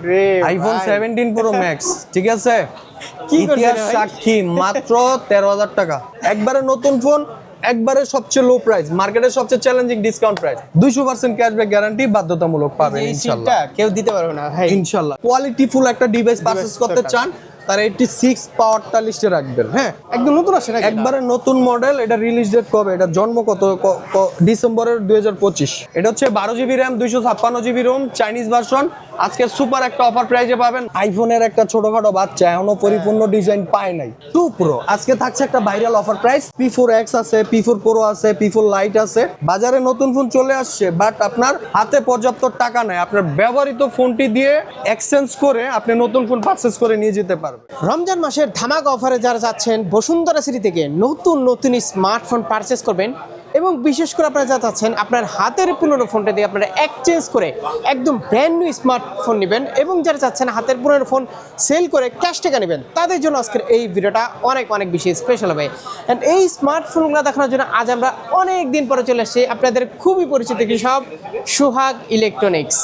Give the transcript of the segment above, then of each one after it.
রে iPhone 17 pro max, ঠিক আছে? কি করছেন ইতিহাস ভাই? সাক্ষী, মাত্র 13,000 টাকা। একবারে নতুন ফোন, একবারে সবচেয়ে লো প্রাইস, মার্কেটের সবচেয়ে challenging discount price. 200% cashback guarantee বাধ্যতামূলক পাবেন এই ইনশাআল্লাহ। সিটটা কেউ দিতে পারবে না ভাই। ইনশাআল্লাহ কোয়ালিটিফুল একটা ডিভাইস পারচেজ করতে চান, তার 86 পাওয়ারটা লিস্টে রাখবেন। হ্যাঁ, একদম নতুন আসে নাকি? একবারে নতুন মডেল। এটা রিলিজ ডেট কবে? এটা জন্ম কত? ডিসেম্বরের 2025। এটা হচ্ছে 12 GB RAM, 256 GB ROM, Chinese version. আজকে সুপার একটা অফার প্রাইজে পাবেন। আইফোনের একটা ছোটখাটো বাচ্চা এখনো পরিপূর্ণ ডিজাইন পায় নাই, 2 Pro। আজকে থাকছে একটা ভাইরাল অফার প্রাইস। P4X আছে, P4 Pro আছে, P4 Lite আছে। বাজারে নতুন ফোন চলে আসছে, বাট আপনার হাতে পর্যাপ্ত টাকা নাই। আপনার ব্যবহৃত ফোনটি দিয়ে এক্সচেঞ্জ করে আপনি নতুন ফোন পারচেজ করে নিয়ে যেতে পারবেন। রমজান মাসের ধামাকা অফারে যারা যাচ্ছেন বসুন্ধরা সিটি থেকে নতুন স্মার্টফোন পারচেস করবেন, এবং বিশেষ করে আপনারা যা চাচ্ছেন আপনার হাতের পুরনো ফোনটা দিয়ে আপনারা এক্সচেঞ্জ করে একদম ব্র্যান্ড নিউ স্মার্টফোন নেবেন, এবং যারা চাচ্ছেন হাতের পুরনো ফোন সেল করে ক্যাশ টাকা নেবেন, তাদের জন্য আজকের এই ভিডিওটা অনেক বেশি স্পেশাল হবে। অ্যান্ড এই স্মার্টফোনগুলো দেখানোর জন্য আজ আমরা অনেক দিন পরে চলে আসছি আপনাদের খুবই পরিচিত কৃষক সোহাগ ইলেকট্রনিক্স।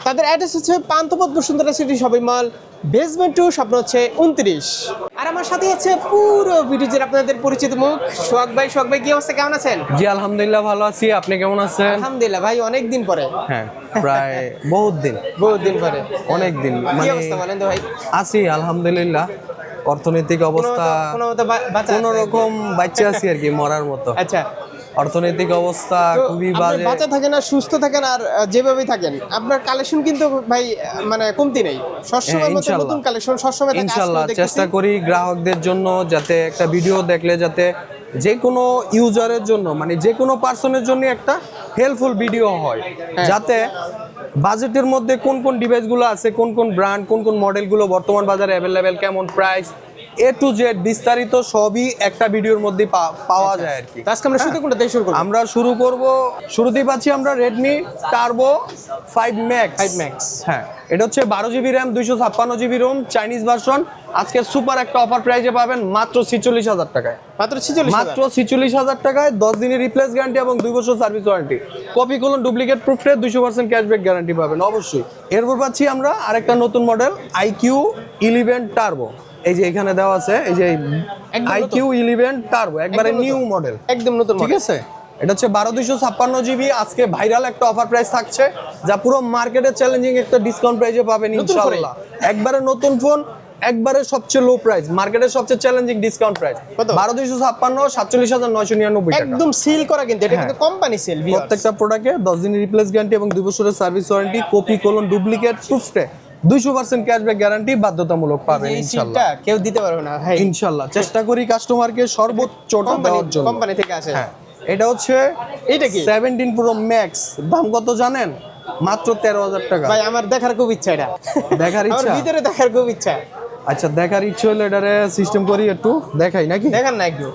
তাদের অ্যাড্রেস হচ্ছে Panthapath Bashundhara city shopping mall, basement 2, স্বপ্ন হচ্ছে 29। আর আমার সাথে আছে পুরো ভিডিওর আপনাদের পরিচিত মুখ সোহাগ ভাই। সোহাগ ভাই, কি অবস্থা, কেমন আছেন? জি আলহামদুলিল্লাহ ভালো আছি, আপনি কেমন আছেন? আলহামদুলিল্লাহ ভাই, অনেক দিন পরে। হ্যাঁ, প্রায় বহুত দিন পরে অনেক দিন কি অবস্থা বলেন তো ভাই? আছি আলহামদুলিল্লাহ। অর্থনৈতিক অবস্থা কোনো মতো বাঁচা কোন আছে? রকম বাচ্চা আছি আর কি, মরার মতো। আচ্ছা, অর্থনৈতিক অবস্থা তো খুবই আপনি বাজে। বাঁচা থাকেন আর সুস্থ থাকেন আর যেভাবেই থাকেন, আপনার কালেকশন কিন্তু ভাই মানে কমতি নেই, সবসময় মতো ইনশাআল্লাহ। নতুন কালেকশন সবসময় থাকে। ইনশাআল্লাহ আজকেও চেষ্টা দেখতেছি। করি গ্রাহকদের জন্য, যাতে একটা ভিডিও দেখলে যাতে যে কোনো ইউজারের জন্য, মানে যে কোনো পার্সনের জন্য একটা হেল্পফুল ভিডিও হয়, যাতে বাজেটের মধ্যে কোন কোন ডিভাইসগুলো আছে, কোন কোন ব্র্যান্ড, কোন কোন মডেলগুলো বর্তমান বাজারে অ্যাভেলেবেল, কেমন প্রাইস, A to Z বিস্তারিত সবই একটা ভিডিওর মধ্যে পাওয়া যায় আর কি। তো আজকে আমরা শুরু কোনটা থেকে শুরু করব? আমরা শুরুতেই পাচ্ছি আমরা Redmi Turbo 5 Max। হ্যাঁ, এটা হচ্ছে 12 GB RAM, 256 GB ROM, Chinese version. আজকে সুপার একটা অফার প্রাইজে পাবেন মাত্র 46,000 টাকায়। মাত্র 46,000? মাত্র 46,000 টাকায় 10 দিনের রিপ্লেস গ্যারান্টি এবং 2 বছর সার্ভিস ওয়ারেন্টি। কপি করুন ডুপ্লিকেট প্রুফে 200% ক্যাশব্যাক গ্যারান্টি পাবেন অবশ্যই। এরপর পাচ্ছি আমরা আরেকটা নতুন মডেল iQ 11 টার্বো। এই যে এখানে দেওয়া আছে, এই যে iQ 11 টার্বো, একবারে নিউ মডেল, একদম নতুন, ঠিক আছে? এটা হচ্ছে 12 256 GB। আজকে ভাইরাল একটা অফার প্রাইস থাকছে, যা পুরো মার্কেটে চ্যালেঞ্জিং একটা ডিসকাউন্ট প্রাইসে পাবেন ইনশাআল্লাহ। একবারে নতুন ফোন, একবারে সবচেয়ে লো প্রাইস, মার্কেটের সবচেয়ে চ্যালেঞ্জিং ডিসকাউন্ট প্রাইস। 12 256 47,999 টাকা। একদম সিল করা, কিন্তু এটা কিন্তু কোম্পানি সেল। প্রত্যেকটা প্রোডাক্টে 10 দিনের রিপ্লেস গ্যারান্টি এবং 2 বছরের সার্ভিস ওয়ারেন্টি। কপি করুন ডুপ্লিকেট প্রুফে 200% ক্যাশব্যাক গ্যারান্টি বাধ্যতামূলক পাবেন এই ইনশাআল্লাহ। সিলটা কেউ দিতে পারবে না ভাই ইনশাআল্লাহ চেষ্টা করি কাস্টমারকে সর্বোচ্চটা দেওয়ার জন্য। কোম্পানি থেকে আসে। হ্যাঁ, এটা হচ্ছে এটা কি 17 প্রো ম্যাক্স। দাম কত জানেন? মাত্র 13,000 টাকা। ভাই আমার দেখার খুব ইচ্ছা, এটা দেখার আমার ইচ্ছা? ভিতরে দেখার খুব ইচ্ছা। আচ্ছা, দেখার ইচ্ছা হলে এটারে সিস্টেম করি, একটু দেখাই নাকি? দেখান না একটু,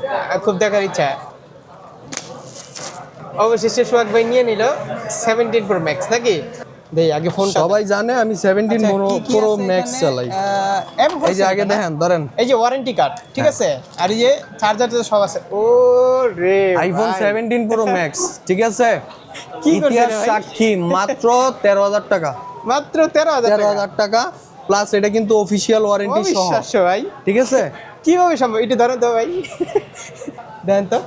খুব দেখার ইচ্ছা। অবশেষে সোহাগ ভাই নিয়ে নিল 17 প্রো ম্যাক্স নাকি? দেই আগে ফোনটা। সবাই জানে আমি 17 প্রো ম্যাক্স চালাই। এই যে আগে দেখেন, ধরেন এই যে ওয়ারেন্টি কার্ড, ঠিক আছে, আর এই যে চার্জার সব আছে। ও রে, আইফোন 17 প্রো ম্যাক্স, ঠিক আছে? কি করছেন ইতিহাস ভাই? সাক্ষী, মাত্র 13,000 টাকা। মাত্র 13,000 টাকা প্লাস এটা কিন্তু অফিশিয়াল ওয়ারেন্টি সহ, অবিশ্বাস্য ভাই। ঠিক আছে? কিভাবে সম্ভব? এটা ধরেন তো ভাই, দেন তো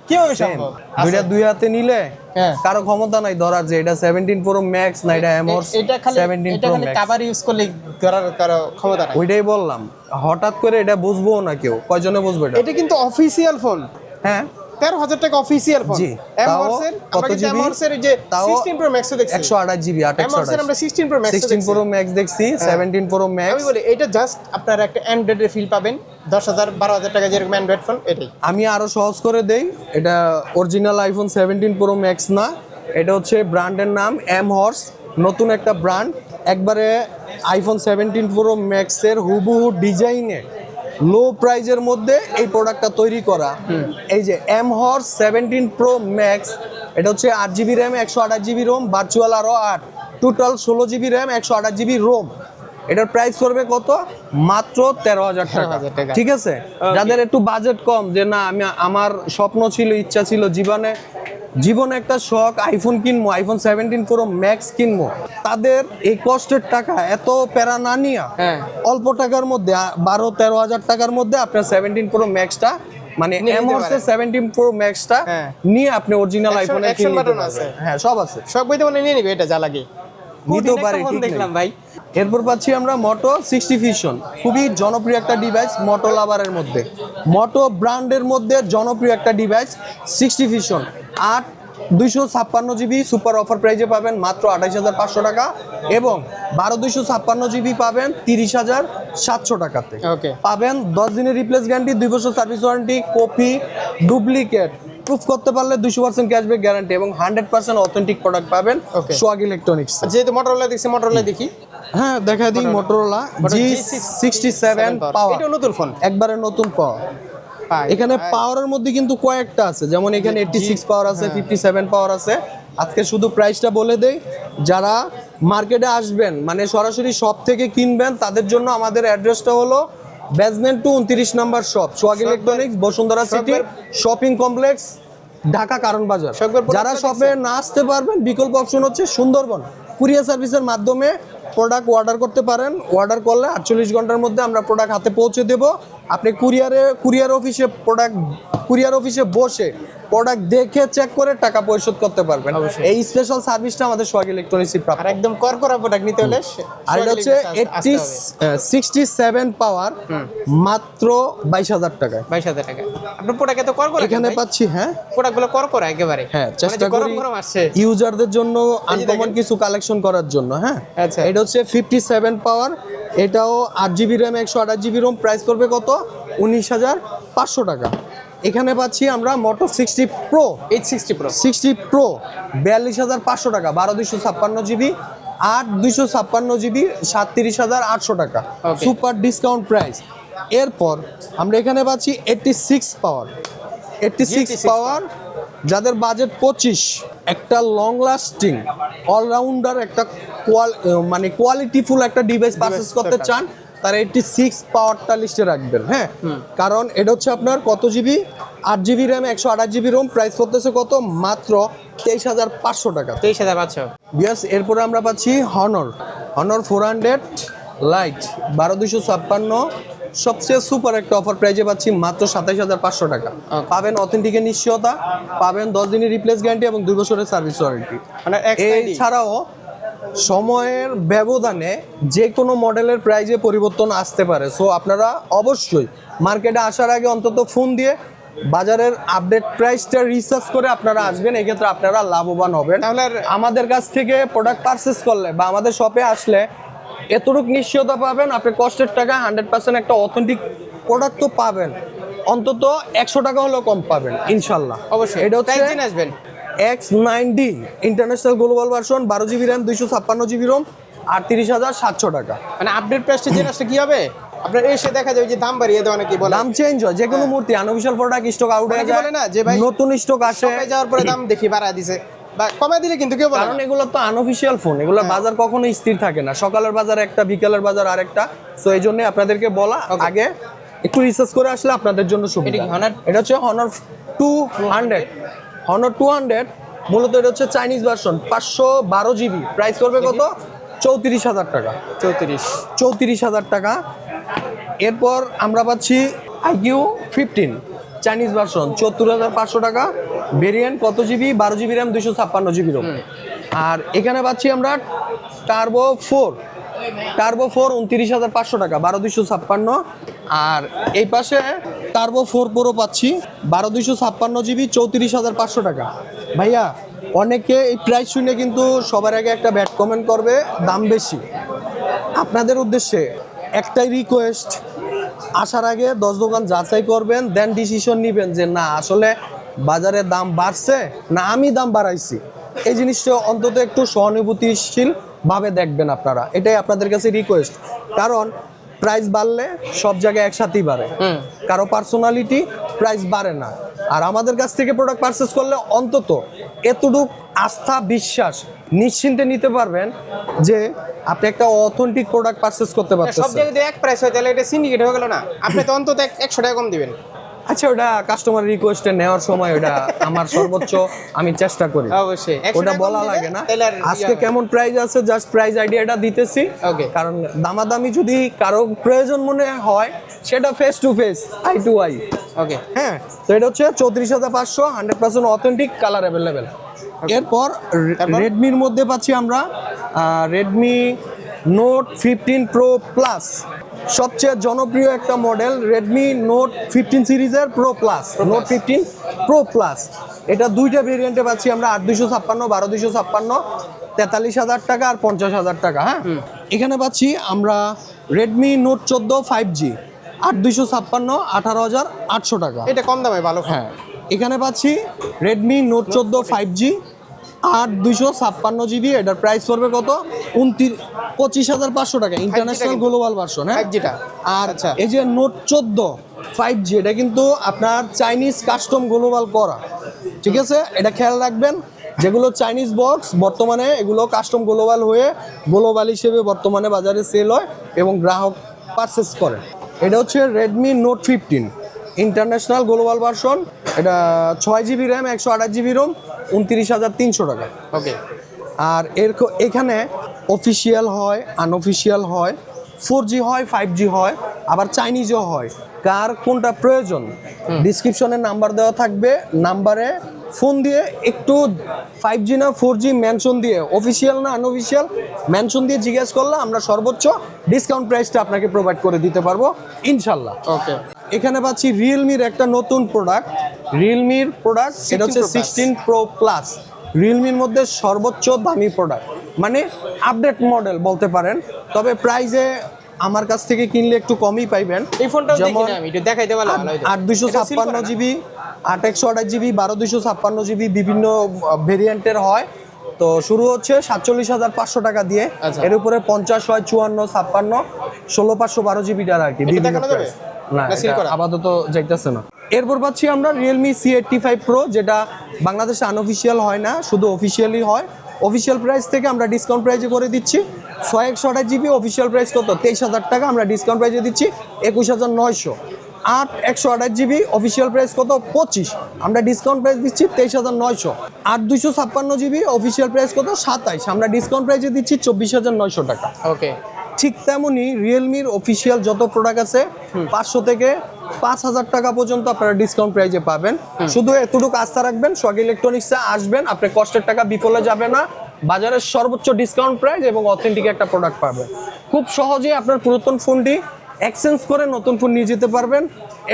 কিভাবে সম্ভব? দুইটা দুই হাতে নিলে হ্যাঁ, কারো ক্ষমতা নাই ধরার যে এটা 17 প্রো ম্যাক্স না এটা এমঅস এটা খালি 17 এটা প্রো খালি ম্যাক্স। কভার ইউজ করলে ধরার কারো ক্ষমতা নাই। ওইটাই বললাম, হঠাৎ করে এটা বুঝবো না কেউ, কয়জনে বুঝবে এটা? এটা কিন্তু অফিসিয়াল ফোন। হ্যাঁ, 13,000 টাকা অফিসিয়াল ফোন। জি, এমআরসের কত আমরা কিন্তু জিবি? এমআরসের এই যে তাও 16 প্রো ম্যাক্স দেখছি, 128 জিবি, এমআরসের আমরা 16 প্রো ম্যাক্স 16 প্রো ম্যাক্স দেখছি, 17 প্রো আমি ম্যাক্স। বলি এটা জাস্ট আপনারা একটা অ্যান্ড্রয়েডের ফিল পাবেন, 10,000 12,000 টাকা যেরকম অ্যান্ড্রয়েড ফোন এটাই। আমি আরো সহজ করে দেই, এটা অরিজিনাল আইফোন 17 প্রো ম্যাক্স না, এটা হচ্ছে ব্র্যান্ডের নাম এমহর্স, নতুন একটা ব্র্যান্ড। একবারে আইফোন 17 প্রো ম্যাক্সের হুবহু ডিজাইনে লো প্রাইজের মধ্যে এই প্রোডাক্টটা তৈরি করা। এই যে এমহর্স 17 প্রো ম্যাক্স, এটা হচ্ছে 8 GB RAM, 128 GB ROM, virtual আরো 8, total 16 GB RAM, 128 GB ROM. এটার প্রাইস করবে কত? মাত্র 13,000 টাকা, ঠিক আছে? যাদের একটু বাজেট কম, যে না আমি আমার স্বপ্ন ছিল, ইচ্ছা ছিল জীবনে জীবনে একটা শখ আইফোন কিনবো, আইফোন 17 প্রো ম্যাক্স কিনবো, তাদের এই কষ্টের টাকা এত প্যারা না নিয়া হ্যাঁ। অল্প টাকার মধ্যে 12-13 হাজার টাকার মধ্যে আপনার 17 প্রো ম্যাক্সটা মানে নিয়ে নিতে এমহর্সের পারেন। 17 প্রো ম্যাক্সটা হ্যাঁ। নিয়ে আপনি অরিজিনাল Action- আইফোনের action কিনে নিতে button আছে। পারবেন। হ্যাঁ, সব আছে, সব বইতে মানে নিয়ে নিবে এটা যা লাগে। নিতেও পারে, ফোন ঠিক নেই। দেখলাম ভাই। এরপর পাচ্ছি আমরা মোটো 60 ফিউশন, খুবই জনপ্রিয় একটা ডিভাইস মোটো লাভারের মধ্যে, মোটো ব্র্যান্ডের মধ্যে জনপ্রিয় একটা device 60 fusion 8/256 GB super offer প্রাইজে পাবেন মাত্র 28,500 টাকা, এবং 12/256 জিবি পাবেন 30,700 টাকাতে। ওকে। পাবেন 10 দিনের রিপ্লেস গ্যারান্টি, 2 বছর service warranty, copy duplicate proof করতে পারলে 200% ক্যাশব্যাক গ্যারান্টি এবং 100% অথেন্টিক প্রোডাক্ট পাবেন Okay. Swag electronics. যেহেতু মোটরোলা দেখছি, মোটরোলা দেখি। হ্যাঁ, দেখা দিই মোটরোলা G67 পাওয়ার, এটা নতুন ফোন। একবারে নতুন পাওয়ার। এখানে পাওয়ারের মধ্যে কিন্তু কয়েকটা আছে, যেমন এখানে 86 পাওয়ার আছে, 57 পাওয়ার আছে। আজকে শুধু প্রাইসটা বলে দেই, যারা মার্কেটে আসবেন মানে সরাসরি শপ থেকে কিনবেন তাদের জন্য আমাদের অ্যাড্রেসটা হলো basement 2 29 number shop swag electronics, Bashundhara city shopping complex, Dhaka কারণ বাজার। শপের product যারা টা শপে না আসতে পারবেন বিকল্প অপশন হচ্ছে সুন্দরবন কুরিয়ার সার্ভিসের মাধ্যমে প্রোডাক্ট অর্ডার করতে পারেন। অর্ডার করলে 48 ঘন্টার মধ্যে আমরা প্রোডাক্ট হাতে পৌঁছে দেব। আপনি কুরিয়ার অফিসে বসে প্রোডাক্ট দেখে চেক করে টাকা পরিশোধ করতে পারবেন। অবশ্যই। এই স্পেশাল সার্ভিসটা আমাদের সোয়াগ ইলেকট্রনিক্সে প্রাপ্য। আর একদম করকরা প্রোডাক্ট নিতে হলে আর এটা হচ্ছে 67 পাওয়ার মাত্র 22,000 টাকায়। 22,000 টাকা। আপনার প্রোডাক্ট এত করকরা এখানে পাচ্ছি, হ্যাঁ প্রোডাক্টগুলো করকরা একেবারে। হ্যাঁ, চেষ্টা গরম করি গরম আসছে। ইউজারদের জন্য আনকমন দেখেন। কিছু কালেকশন করার জন্য। হ্যাঁ, আচ্ছা। এটা হচ্ছে 57 পাওয়ার, এটাও 8 GB RAM 128 GB Rome, price পড়বে কত 19,500 টাকা। এখানে পাচ্ছি আমরা মোটো 60 প্রো, 860 প্রো 60 প্রো 42,500 টাকা, 12/256 জিবি 8/256 জিবি 37,800 টাকা, Okay. Super discount price. এরপর আমরা এখানে পাচ্ছি 86 পাওয়ার, 86 পাওয়ার যাদের বাজেট 25, একটা লং লাস্টিং অলরাউন্ডার একটা মানে কোয়ালিটিফুল একটা ডিভাইস পারচেজ করতে দরকার। চান, তারা 86 পাওয়ারটা লিস্টে রাখবেন। হ্যাঁ, কারণ এটা হচ্ছে আপনার কত GB, 8 GB RAM 128 GB Rome, price পড়তেছে কত মাত্র 23,500 টাকা। 23,500। বিয়াস, এরপরে আমরা পাচ্ছি হনর 400 লাইট 12/256, সবচেয়ে সুপার একটা অফার প্রাইজে পাচ্ছি মাত্র 27,500 টাকা। পাবেন অথেন্টিকের নিশ্চয়তা, পাবেন 10 দিনের রিপ্লেস গ্যারান্টি এবং 2 বছরের সার্ভিস ওয়ারেন্টি। মানে এছাড়াও সময়ের ব্যবধানে যে কোনো মডেলের প্রাইজে পরিবর্তন আসতে পারে, সো আপনারা অবশ্যই মার্কেটে আসার আগে অন্তত ফোন দিয়ে বাজারের আপডেট প্রাইসটা রিসার্চ করে আপনারা আসবেন, এক্ষেত্রে আপনারা লাভবান হবেন। তাহলে আমাদের কাছ থেকে প্রোডাক্ট পারচেস করলে বা আমাদের শপে আসলে এতটুকু নিশ্চয়তা পাবেন, আপনি কষ্টের টাকা 100% একটা অথেন্টিক প্রোডাক্ট তো পাবেন, অন্তত 100 টাকা হলেও কম পাবেন ইনশাল্লাহ। অবশ্যই এটা হচ্ছে প্রাইস জেনে আসবেন। X9D international global version 12 GB RAM 256 GB Rome 38,700 টাকা। মানে আপডেট প্রাইসটা জেনে আসলে কি হবে, আপনার এসে দেখা যাবে যে দাম বাড়িয়ে দেওয়া নাকি বলে। দাম চেঞ্জ হয় যে কোনো মুহূর্তে, আনঅফিশিয়াল প্রোডাক্ট স্টক আউট হয়ে অনেকে যায়, বলে না যে ভাই নতুন স্টক আসে, শপে যাওয়ার পরে দাম দেখি বাড়ায় দিছে বা কমায় দিলে কিন্তু কেউ বলে কারণ না। এগুলো তো আনঅফিশিয়াল ফোন, এগুলো বাজার কখনো স্থির থাকে না, সকালের বাজার একটা, বিকালের বাজার আরেকটা। সো এই জন্য আপনাদেরকে বলা, আগে একটু রিসার্চ করে আসলে আপনাদের জন্য সুবিধা। এটা কি Honor? এটা হচ্ছে Honor 200, Honor 200 মূলত এটা হচ্ছে চাইনিজ ভার্সন 512 জিবি, প্রাইস করবে কত 34,000 টাকা, 34,000 টাকা। এরপর আমরা পাচ্ছি IQ 15 চাইনিজ ভার্সন 74,500 টাকা, ভেরিয়েন্ট কত GB 12 GB RAM 256 GB ROM. আর এখানে পাচ্ছি আমরা টার্বো 4 29,500 টাকা, 12/256। আর এই পাশে টার্বো 4 প্রো পাচ্ছি 12/256 জিবি 34,500 টাকা। ভাইয়া, অনেকে এই প্রাইস শুনে কিন্তু সবার আগে একটা ব্যাড কমেন্ট করবে দাম বেশি। আপনাদের উদ্দেশ্যে একটাই রিকোয়েস্ট, আসার আগে 10 দোকান যাচাই করবেন, দেন ডিসিশন নেবেন যে না আসলে বাজারে দাম বাড়ছে না আমি দাম বাড়াইছি। এই জিনিসটা অন্তত একটু সহানুভূতিশীল ভাবে দেখবেন আপনারা, এটাই আপনাদের কাছে রিকোয়েস্ট। কারণ প্রাইস বাড়লে সব জায়গায় একসাথেই বাড়ে, কারো পার্সোনালিটি প্রাইস বাড়ে না। আর আমাদের কাছ থেকে প্রোডাক্ট পারচেস করলে অন্তত এতটুক আস্থা বিশ্বাস নিশ্চিন্তে নিতে পারবেন যে আপনি একটা অথেন্টিক প্রোডাক্ট পারচেস করতে সব পারতেছেন। জায়গায় যদি এক প্রাইস হয় তাহলে এটা সিন্ডিকেট হয়ে গেল না। আপনি তো অন্তত 100 টাকা কম দিবেন। আচ্ছা, ওটা কাস্টমার রিকোয়েস্টে নেওয়ার সময় ওটা আমার সর্বোচ্চ আমি চেষ্টা করি, অবশ্যই ওটা বলা লাগে না। আজকে কেমন প্রাইস আছে জাস্ট প্রাইস আইডিয়াটা দিতেছি, ওকে। কারণ দামাদামি যদি কারো প্রয়োজন মনে হয় সেটা face to face, eye to eye. Okay. হ্যাঁ, তো এটা হচ্ছে 34,500, 100% অথেন্টিক, কালার অ্যাভেলেবেল। এরপর রেডমির মধ্যে পাচ্ছি আমরা রেডমি নোট 15 প্রো প্লাস, সবচেয়ে জনপ্রিয় একটা মডেল রেডমি নোট 15 সিরিজের pro plus, note 15 pro plus. এটা দুইটা ভেরিয়েন্টে পাচ্ছি আমরা, 8,256, 12,256, 43,000 টাকা আর 50,000 টাকা। হ্যাঁ, এখানে পাচ্ছি আমরা রেডমি নোট 14 5G, 8,256, 18,800 টাকা। এটা কম দামে ভালো। হ্যাঁ, এখানে পাচ্ছি রেডমি নোট 14 5G, 8,256 GB, এটার প্রাইস পড়বে কত? 25,500 টাকা, ইন্টারন্যাশনাল গ্লোবাল ভার্সন। হ্যাঁ, 5G টা। আর আচ্ছা। এই যে নোট 14 5G, এটা কিন্তু আপনার চাইনিজ কাস্টম গ্লোবাল করা, ঠিক আছে? এটা খেয়াল রাখবেন, যেগুলো চাইনিজ বক্স বর্তমানে এগুলো কাস্টম গ্লোবাল হয়ে গ্লোবাল হিসেবে বর্তমানে বাজারে সেল হয় এবং গ্রাহক পারচেস করে। এটা হচ্ছে Redmi note 15 international global version. এটা 6GB র্যাম, 128GB রোম, 29,300 টাকা। ওকে। আর এখানে অফিসিয়াল হয়, আনঅফিসিয়াল হয়, 4G হয়, 5G হয়, আবার চাইনিজও হয়। কার কোনটা প্রয়োজন ডিসক্রিপশনে নাম্বার দেওয়া থাকবে, নাম্বারে ফোন দিয়ে একটু 5G না 4G মেনশন দিয়ে, অফিসিয়াল না আনঅফিসিয়াল মেনশন দিয়ে জিজ্ঞেস করলে আমরা সর্বোচ্চ ডিসকাউন্ট প্রাইসটা আপনাকে প্রোভাইড করে দিতে পারবো ইনশাল্লাহ। ওকে। এখানে পাচ্ছি রিয়েলমির একটা নতুন প্রোডাক্ট, রিয়েলমির প্রোডাক্ট, এটা হচ্ছে 16 প্রো প্লাস, রিয়েলমির মধ্যে সর্বোচ্চ দামি প্রোডাক্ট, মানে আপডেট মডেল বলতে পারেন। তবে প্রাইসে আমার কাছ থেকে কিনলে একটু কমই পাইবেন। এই ফোনটাও দেখি না আমি, একটু দেখাইতে পারলে ভালো হতো। 8,256 GB, 8,128 GB, 12,256 GB বিভিন্ন ভেরিয়েন্টের হয়। তো শুরু হচ্ছে 47,500 টাকা দিয়ে, আচ্ছা। এর উপরে 50 হয়, 54, 56, 16,512 GB টার আর কি বিভিন্ন দেখানো যাবে? price। না, না, seal এটা করা? আপাতত যাইতেছে না। এরপর পাচ্ছি আমরা রিয়েলমি C85 প্রো, যেটা বাংলাদেশে আনঅফিসিয়াল হয় না, শুধু অফিসিয়ালি হয়। অফিসিয়াল প্রাইস থেকে আমরা ডিসকাউন্ট প্রাইসে করে দিচ্ছি 128 GB, অফিসিয়াল প্রাইস কত? 23,000 টাকা, আমরা ডিসকাউন্ট প্রাইসে দিচ্ছি 21,900। 128 GB, অফিসিয়াল প্রাইস কত? 25, আমরা ডিসকাউন্ট প্রাইস দিচ্ছি 23,900। 8,256 GB, অফিসিয়াল প্রাইস কত? 27, আমরা ডিসকাউন্ট প্রাইসে দিচ্ছি 24,900 টাকা। ওকে। ঠিক তেমনই রিয়েলমির অফিসিয়াল যত প্রোডাক্ট আছে 500 থেকে 5,000 টাকা পর্যন্ত আপনারা ডিসকাউন্ট প্রাইজে পাবেন। শুধু এতটুকু আস্থা রাখবেন, সোহাগ ইলেকট্রনিক্সে আসবেন, আপনার কষ্টের টাকা বিফলে যাবে না, বাজারের সর্বোচ্চ ডিসকাউন্ট প্রাইস এবং অথেন্টিক একটা প্রোডাক্ট পাবেন। খুব সহজেই আপনার পুরাতন ফোনটি এক্সচেঞ্জ করে নতুন ফোন নিয়ে যেতে পারবেন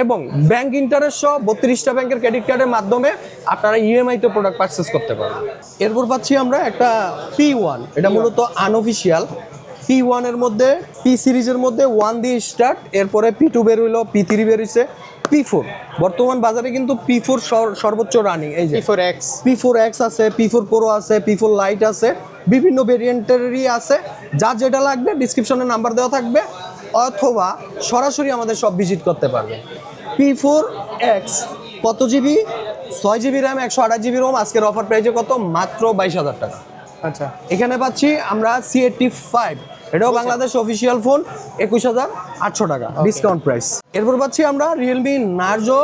এবং ব্যাংক ইন্টারেস্ট সহ 32টা ব্যাংকের ক্রেডিট কার্ডের মাধ্যমে আপনারা ইএমআইতে প্রোডাক্ট পারচেস করতে পারবেন। এরপর পাচ্ছি আমরা একটা P1, এটা মূলত আনঅফিসিয়াল। P1 এর মধ্যে, পি সিরিজের মধ্যে 1 দিয়ে স্টার্ট, এরপরে P2 বের হইলো, P3 বের হইছে, P4 বর্তমান বাজারে কিন্তু P4 সর্বোচ্চ রানিং। এই যে P4X P4X আছে, P4 Pro আছে, P4 লাইট আছে, বিভিন্ন ভেরিয়েন্টেরই আছে। যার যেটা লাগবে ডিসক্রিপশনে নাম্বার দেওয়া থাকবে, অথবা সরাসরি আমাদের সব ভিজিট করতে পারবে। P4X কত GB? 6GB RAM, 128 GB ROM, আজকের অফার প্রাইসে কত? মাত্র 22,000 টাকা। আচ্ছা। এখানে পাচ্ছি আমরা C85, এটাও বাংলাদেশ অফিসিয়াল ফোন, 21,800 টাকা ডিসকাউন্ট প্রাইস। এরপর পাচ্ছি আমরা রিয়েলমি নার্জো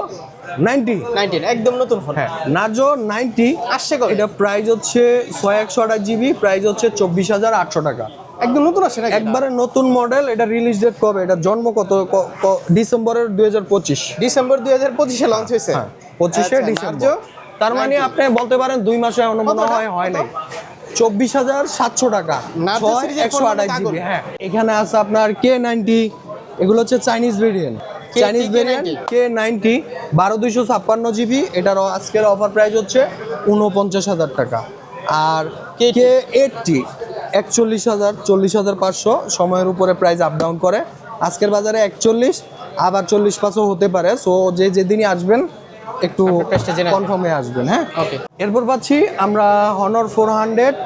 90, 19 একদম নতুন ফোন। হ্যাঁ নার্জো 90 আসছে কবে? এটা প্রাইস হচ্ছে 128 GB, প্রাইস হচ্ছে 24,800 টাকা। একদম নতুন আসছে নাকি? একবারে নতুন মডেল। এটা রিলিজ ডেট কবে? এটা জন্ম কত? ডিসেম্বরের 2025, ডিসেম্বর 2025 এ লঞ্চ হয়েছে। হ্যাঁ 25শে আচ্ছা, ডিসেম্বর। নার্জো তার মানে 90 আপনি বলতে পারেন 2 মাসে এখনো মনে হয় নাই। 24,700 টাকা, নার্জো সিরিজের ফোন মানে 128 GB। কাগজ। হ্যাঁ, এখানে আছে আপনার K90, এগুলো হচ্ছে Chinese variant. Chinese variant K90, 12,256 GB, এটার আজকের অফার প্রাইস হচ্ছে 49,000 টাকা। আর K80 41,000, 40,500, সময়ের উপরে প্রাইস আপ ডাউন করে। আজকের বাজারে 41, আবার 40-500 হতে পারে। সো যেদিনই আসবেন একটু প্রাইসটা জেনে কনফার্মে আসবেন। হ্যাঁ, ওকে। এরপর পাচ্ছি আমরা Honor 400,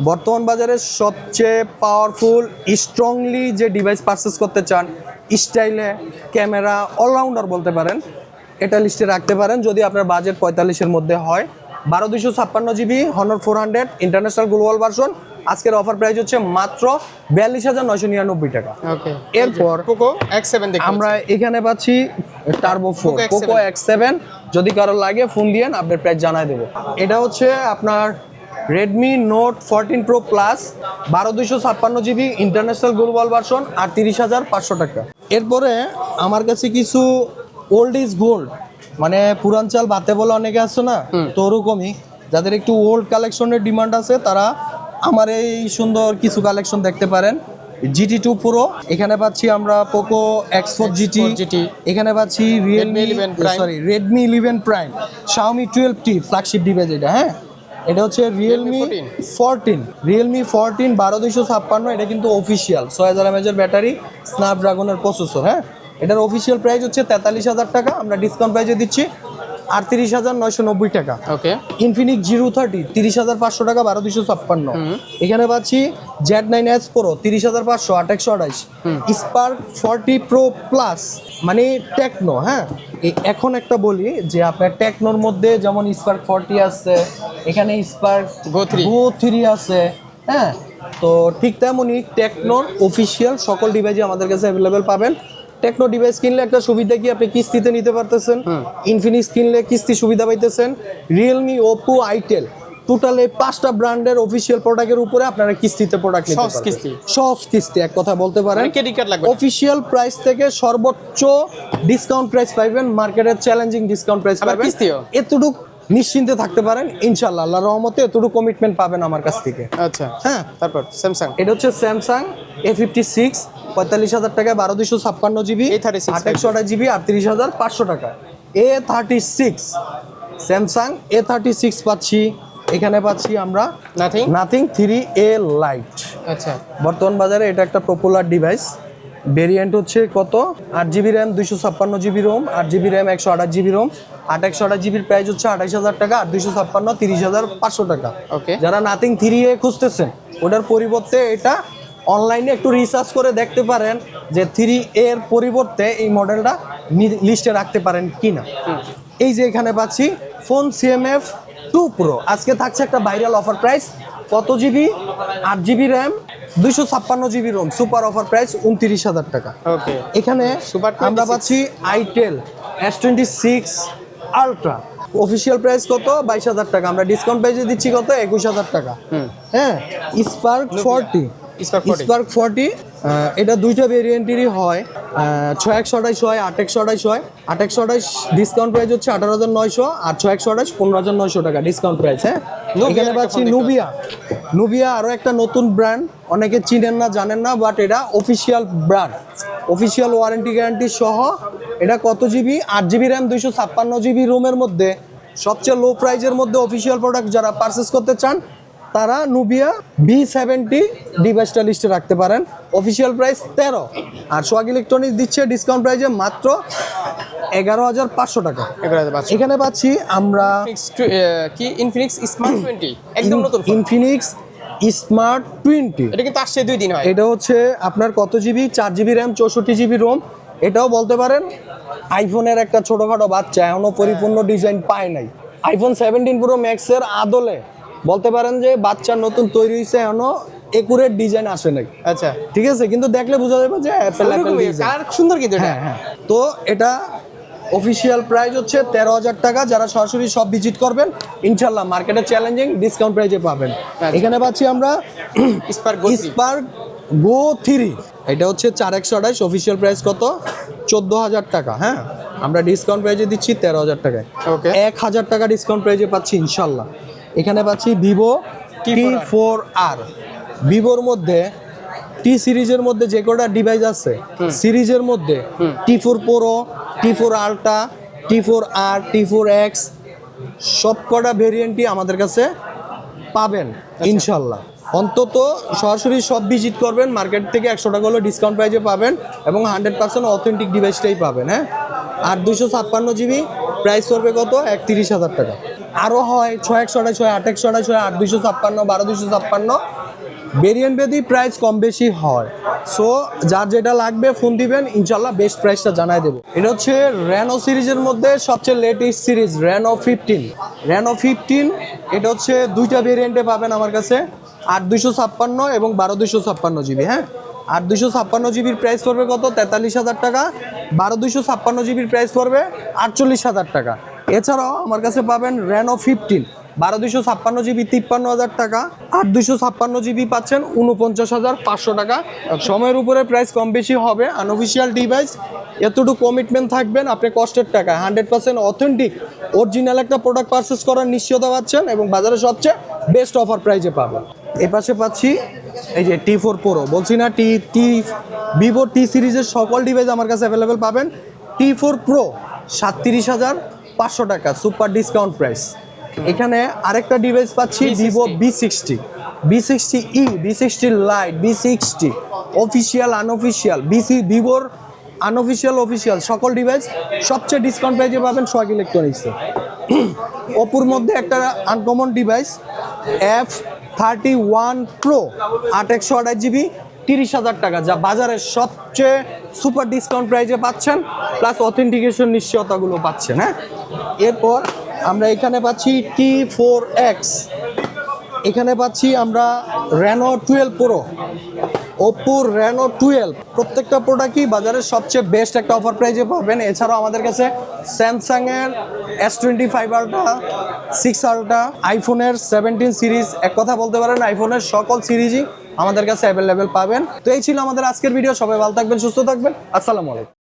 বর্তমান বাজারে সবচেয়ে পাওয়ারফুল স্ট্রংলি যে ডিভাইস পারচেস করতে চান, স্টাইলে, ক্যামেরা, অলরাউন্ডার বলতে পারেন, এটা লিস্টে রাখতে পারেন যদি আপনার বাজেট 45-এর মধ্যে হয়। 12,256 GB Honor 400 international global version, আজকের অফার প্রাইস হচ্ছে মাত্র 42,999 টাকা। ওকে, এরপর পোকো X7 দেখতে আমরা এখানে পাচ্ছি টার্বো 4 X7 পোকো X7। যদি কারো লাগে ফোন দিয়েন, আপনার প্রাইস জানাই দেবো। এটা হচ্ছে আপনার Redmi note 14 pro plus, 12/256 GB international global version, 38,500 টাকা। এরপরে আমার কাছে কিছু ওল্ড ইজ গোল্ড, মানে পুরান চাল বাতে বলে অনেকে আছে না, তো ওরকমই যাদের একটু ওল্ড কালেকশনের ডিমান্ড আছে, তারা আমার এই সুন্দর কিছু কালেকশন দেখতে পারেন। GT2 Pro, এখানে পাচ্ছি আমরা পোকো X4 GT, এখানে পাচ্ছি Redmi 11 Prime, Xiaomi 12T flagship device এটা। হ্যাঁ, এটা হচ্ছে Realme 14 12/256, এটা কিন্তু অফিসিয়াল 6000 mAh এর ব্যাটারি, স্ন্যাপড্রাগনের প্রসেসর। হ্যাঁ, এটার অফিসিয়াল প্রাইস হচ্ছে 43,000 টাকা, আমরা ডিসকাউন্ট প্রাইসে দিচ্ছি 38,990 টাকা। ওকে, ইনফিনিক্স Zero 30 30,500 টাকা, 12/256। এখানে পাচ্ছি Z9S Pro 30,500, 8/128। Spark 40 Pro plus, মানে টেকনো। হ্যাঁ, এখন একটা বলি যে আপনার টেকনোর মধ্যে যেমন স্পার্ক 40 আছে, এখানে স্পার্ক Go 3 আছে। হ্যাঁ, তো ঠিক তেমনই টেকনোর অফিসিয়াল সকল ডিভাইসই আমাদের কাছে অ্যাভেলেবেল পাবেন। টেকনো ডিভাইস কিনলে একটা সুবিধা কি, আপনি কিস্তিতে নিতে পারতেছেন। ইনফিনিক্স কিনলে কিস্তি সুবিধা পাইতেছেন। রিয়েলমি, ওপো, আইটেল, টোটাল এই 5টা ব্র্যান্ডের অফিসিয়াল প্রোডাক্টের উপরে আপনারা কিস্তিতে প্রোডাক্ট নিতে পারবেন। সহজ কিস্তি এক কথা বলতে পারেন। ক্রেডিট কার্ড লাগবে। অফিসিয়াল প্রাইস থেকে সর্বোচ্চ ডিসকাউন্ট প্রাইস পাবেন, মার্কেটের চ্যালেঞ্জিং ডিসকাউন্ট প্রাইস পাবেন। এতটুকু নিশ্চিন্তে থাকতে পারেন ইনশাআল্লাহ, আল্লাহর রহমতে এতটুকু কমিটমেন্ট পাবেন আমার কাছ থেকে। আচ্ছা, হ্যাঁ। তারপর স্যামসাং, এটা হচ্ছে স্যামসাং A56, 45,000 টাকা, 12/256 জিবি, 8/128 জিবি, 38,500 টাকা। A36 স্যামসাং A36 পাচ্ছি, এখানে পাচ্ছি আমরা নাথিং 3A লাইট। আচ্ছা, বর্তমান বাজারে এটা একটা পপুলার ডিভাইস। ভেরিয়েন্ট হচ্ছে কত, 8GB RAM, 256 GB ROM, 8GB RAM, 128 GB ROM, 8/128 জিবির প্রাইস হচ্ছে 28,000 টাকা, 8/256 30,500 টাকা। ওকে, যারা নাথিং 3A খুঁজতেছেন, ওটার পরিবর্তে এটা অনলাইনে একটু রিসার্চ করে দেখতে পারেন যে 3A এর পরিবর্তে এই মডেলটা লিস্টে রাখতে পারেন কিনা। এই যে এখানে পাচ্ছি ফোন CMF 2 Pro, আজকে থাকছে একটা ভাইরাল অফার প্রাইস। কত GB, 8GB RAM, 256 GB Rome, super offer price 29,000 টাকা। ওকে, এখানে আমরা পাচ্ছি itel S26 ultra, official price কত, 22,000 টাকা, আমরা ডিসকাউন্ট প্রাইসে দিচ্ছি কত, 21,000 টাকা। হ্যাঁ, স্পার্ক 40 এটা দুইটা ভেরিয়েন্টেরই হয়, 6/128 হয়, 8/128 হয়। 8/128 ডিসকাউন্ট প্রাইস হচ্ছে 18,900, আর 6/128 15,900 টাকা ডিসকাউন্ট প্রাইস। হ্যাঁ, এখানে পাচ্ছি নুবিয়া আরও একটা নতুন ব্র্যান্ড, অনেকে চিনেন না, জানেন না, বাট এটা official brand, official warranty guarantee সহ। এটা কত জিবি, 8GB র্যাম, 256 জিবি রোমের মধ্যে, সবচেয়ে লো প্রাইজের মধ্যে অফিসিয়াল প্রোডাক্ট যারা পারচেস করতে চান, তারা নুবিয়া B70 ডিভাইসটা লিস্টে রাখতে পারেন। অফিসিয়াল প্রাইস 13, আর সোহাগ ইলেকট্রনিক্স দিচ্ছে ডিসকাউন্ট প্রাইসে মাত্র 11,500 টাকা। এখানে পাচ্ছি আমরা কি ইনফিনিক্স স্মার্ট 20, একদম নতুন ইনফিনিক্স স্মার্ট 20। এটা কিন্তু আসছে 2 দিন হয়। এটা হচ্ছে আপনার কত GB, 4GB RAM, 64 GB ROM. এটাও বলতে পারেন আইফোনের একটা ছোটখাটো বাচ্চা, এখনো পরিপূর্ণ ডিজাইন পায় নাই। আইফোন 17 Pro Max এর আদলে বলতে পারেন যে বাচ্চা নতুন তৈরি হয়েছে, এখনো একুরেট ডিজাইন আসে নাই। আচ্ছা, ঠিক আছে, কিন্তু দেখলে বোঝা যাবে যে অ্যাপল কালার সুন্দর কিন্তু। হ্যাঁ, তো এটা অফিসিয়াল প্রাইস হচ্ছে 13,000 টাকা। যারা সরাসরি সব ভিজিট করবেন ইনশাল্লাহ মার্কেটে চ্যালেঞ্জিং ডিসকাউন্ট প্রাইসে পাবেন। এখানে পাচ্ছি আমরা স্পার্ক Go 3, এটা হচ্ছে 4/128, অফিসিয়াল প্রাইস কত, 14,000 টাকা। হ্যাঁ, আমরা ডিসকাউন্ট প্রাইসে দিচ্ছি 13,000 টাকায়। 1,000 টাকা ডিসকাউন্ট প্রাইসে পাচ্ছি ইনশাল্লাহ। এখানে পাচ্ছি ভিভো T4R, ভিভোর মধ্যে টি সিরিজের মধ্যে যে কটা ডিভাইস আছে, সিরিজের মধ্যে T4 Pro, T4 Ultra, T4R, T4X সব কটা ভেরিয়েন্টই আমাদের কাছে পাবেন ইনশাল্লাহ। অন্তত সরাসরি সব ভিজিট করবেন, মার্কেট থেকে 100 টাকা হলে ডিসকাউন্ট প্রাইসে পাবেন এবং 100% অথেন্টিক ডিভাইসটাই পাবেন। হ্যাঁ, আর 256 জিবি প্রাইস পড়বে কত, 31,000 টাকা। আরও হয় 6/128 হয়, 8/128 হয়, 8/256, 12/256, ভেরিয়েন্ট ভেদি প্রাইস কম বেশি হয়। সো যার যেটা লাগবে ফোন দিবেন, ইনশাল্লাহ বেস্ট প্রাইসটা জানাই দেবো। এটা হচ্ছে রেনো সিরিজের মধ্যে সবচেয়ে লেটেস্ট সিরিজ রেনো 15। রেনো 15 এটা হচ্ছে দুইটা ভেরিয়েন্টে পাবেন আমার কাছে, 8/256 এবং 12/256 জিবি। হ্যাঁ, 8/256 জিবির প্রাইস পড়বে কত? 43,000 টাকা। 12/256 জিবির প্রাইস পড়বে 48,000 টাকা। এছাড়াও আমার কাছে পাবেন রেনো 15 12/256 জিবি 53,000 টাকা। 8/256 জিবি পাচ্ছেন 49,500 টাকা। সময়ের উপরে প্রাইস কম বেশি হবে, আনঅফিসিয়াল ডিভাইস, এতটুকু কমিটমেন্ট থাকবেন, আপনি কষ্টের টাকা 100% অথেন্টিক অরিজিনাল একটা প্রোডাক্ট পারচেস করার নিশ্চয়তা পাচ্ছেন এবং বাজারে সবচেয়ে বেস্ট অফার প্রাইজে পাবেন। এই পাশে পাচ্ছি এই যে T4 Pro, বলছি না ভিভো টি সিরিজের সকল ডিভাইস আমার কাছে অ্যাভেলেবেল পাবেন। T4 Pro 37,500 টাকা, সুপার ডিসকাউন্ট প্রাইস। এখানে আরেকটা ডিভাইস পাচ্ছি Vivo B60, B60e, B60 light, B60 official unofficial, ভিভোর আনঅফিসিয়াল অফিসিয়াল সকল ডিভাইস সবচেয়ে ডিসকাউন্ট প্রাইজে পাবেন সোহাগ ইলেকট্রনিক্সে। ওপোর মধ্যে একটা uncommon device F31 Pro 8/128 GB 30,000 টাকা, যা বাজারের সবচেয়ে সুপার ডিসকাউন্ট প্রাইজে পাচ্ছেন, প্লাস অথেন্টিকেশন নিশ্চয়তাগুলো পাচ্ছেন। হ্যাঁ, এরপর আমরা এখানে পাচ্ছি T4X, এখানে পাচ্ছি আমরা রেনো 12 Pro, ওপোর রেনো 12, প্রত্যেকটা প্রোডাক্টই বাজারের সবচেয়ে বেস্ট একটা অফার প্রাইজে পাবেন। এছাড়াও আমাদের কাছে স্যামসাংয়ের S25 আলট্রা, 6 আলট্রা, আইফোনের 17 সিরিজ, এক কথা বলতে পারেন আইফোনের সকল সিরিজই আমাদের কাছে অ্যাভেলেবেল পাবেন। তো এই ছিল আমাদের আজকের ভিডিও। সবাই ভালো থাকবেন, সুস্থ থাকবেন, আসসালামু আলাইকুম।